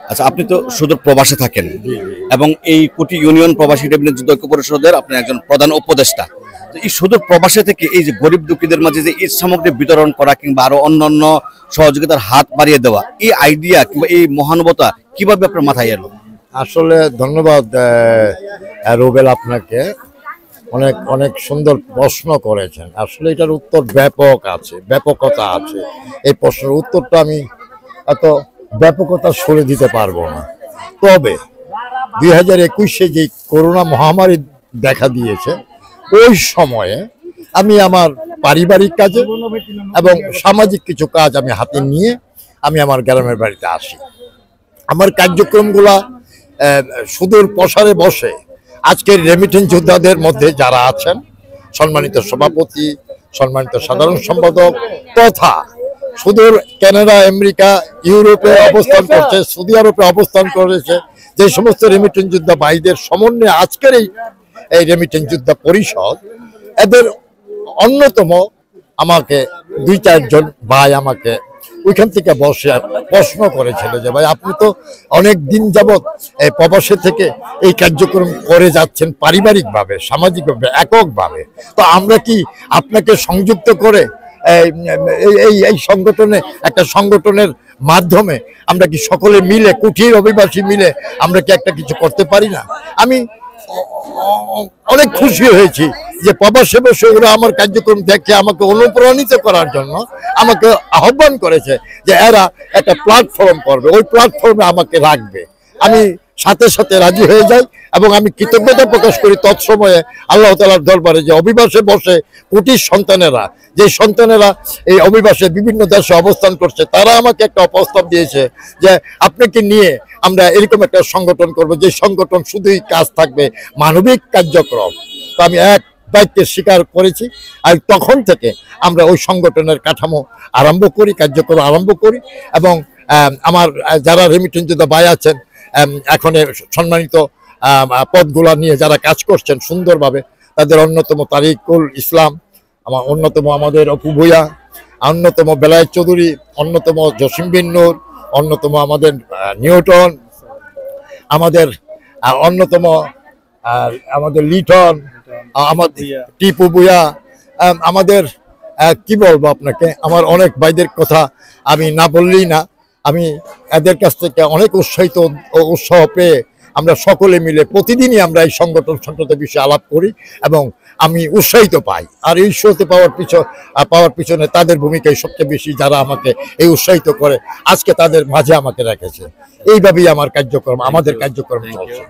আচ্ছা, আপনি তো সুদূর প্রবাসে থাকেন এবং এই কোটি ইউনিয়ন প্রবাসী রেভিনিউ যুদ্ধ ঐক্য পরিষদের আপনি একজন প্রধান উপদেষ্টা। তো এই সুদূর প্রবাসে থেকে এই যে গরিব দুঃখীদের মাঝে যে ঈদ সামগ্রী বিতরণ করা কিংবা আরো অন্যান্য সহযোগিতার হাত বাড়িয়ে দেওয়া, এই আইডিয়া কিংবা এই মহানুভবতা কিভাবে আপনার মাথায় এলো? আসলে ধন্যবাদ রুবেল, আপনাকে অনেক অনেক সুন্দর প্রশ্ন করেছেন। আসলে এটার উত্তর ব্যাপকতা আছে। এই প্রশ্নের উত্তরটা আমি এত ব্যাপকতা সরে দিতে পারবো না। তবে 2021-এ যে করোনা মহামারী দেখা দিয়েছে, ওই সময়ে আমি আমার পারিবারিক কাজে এবং সামাজিক কিছু কাজ আমি হাতে নিয়ে আমি আমার গ্রামের বাড়িতে আসি। আমার কার্যক্রমগুলা সুদূর প্রসারে বসে আজকের রেমিটেন্স যোদ্ধাদের মধ্যে যারা আছেন, সম্মানিত সভাপতি, সম্মানিত সাধারণ সম্পাদক তথা সুদূর কানাডা, আমেরিকা, ইউরোপে অবস্থান করছে, সৌদি আরবে অবস্থান করেছে যে সমস্ত রেমিটেন্স যোদ্ধা ভাইদের সমন্বয়ে আজকের এই রেমিটেন্স যোদ্ধা পরিষদ, এদের অন্যতম আমাকে 2-4 জন ভাই আমাকে ওইখান থেকে বসে প্রশ্ন করেছিল যে ভাই, আপনি তো অনেক দিন যাবৎ প্রবাসে থেকে এই কার্যক্রম করে যাচ্ছেন পারিবারিকভাবে, সামাজিকভাবে, এককভাবে, তো আমরা কি আপনাকে সংযুক্ত করে এই সংগঠনে একটা সংগঠনের মাধ্যমে আমরা কি সকলে মিলে, কুঠির অভিবাসী মিলে আমরা কি একটা কিছু করতে পারি না? আমি অনেক খুশি হয়েছি যে প্রবাসে বসে ওরা আমার কার্যক্রম দেখে আমাকে অনুপ্রাণিত করার জন্য আমাকে আহ্বান করেছে যে এরা একটা প্ল্যাটফর্ম করবে, ওই প্ল্যাটফর্মে আমাকে রাখবে। আমি সাথে সাথে রাজি হয়ে যাই এবং আমি কৃতজ্ঞতা প্রকাশ করি তৎসময়ে আল্লাহ তাআলার দরবারে যে অভিবাসে বসে কুটির সন্তানেরা, যে সন্তানেরা এই অভিবাসে বিভিন্ন দেশে অবস্থান করছে, তারা আমাকে একটা প্রস্তাব দিয়েছে যে আপনাকে নিয়ে আমরা এরকম একটা সংগঠন করব, যে সংগঠন শুধুই কাজ থাকবে মানবিক কার্যক্রম। তো আমি এক দায়িত্বে স্বীকার করেছি, আর তখন থেকে আমরা ওই সংগঠনের কাঠামো আরম্ভ করি, কার্যক্রম আরম্ভ করি এবং আমার যারা রেমিটেন্স যোদ্ধা ভাই আছেন, এখন সম্মানিত পদগুলা নিয়ে যারা কাজ করছেন সুন্দরভাবে, তাদের অন্যতম তারিকুল ইসলাম, অন্যতম আমাদের অপু ভূঁইয়া, অন্যতম বেলায়েত চৌধুরী, অন্যতম জসিম বিন নূর, অন্যতম আমাদের নিউটন, আমাদের অন্যতম আমাদের লিটন, আমাদের টিপু ভূঁইয়া, আমাদের কি বলবো আপনাকে, আমার অনেক ভাইদের কথা আমি না বললেই না। আমি এদের কাছ থেকে অনেক উৎসাহ পেয়ে আমরা সকলে মিলে প্রতিদিনই আমরা এই সংগঠন সংক্রান্ত বিষয়ে আলাপ করি এবং আমি উৎসাহিত পাই। আর এই উৎসাহিত পাওয়ার পিছনে তাদের ভূমিকাই সবচেয়ে বেশি, যারা আমাকে এই উৎসাহিত করে আজকে তাদের মাঝে আমাকে রেখেছে। এইভাবেই আমার কার্যক্রম, আমাদের কার্যক্রম চলছে।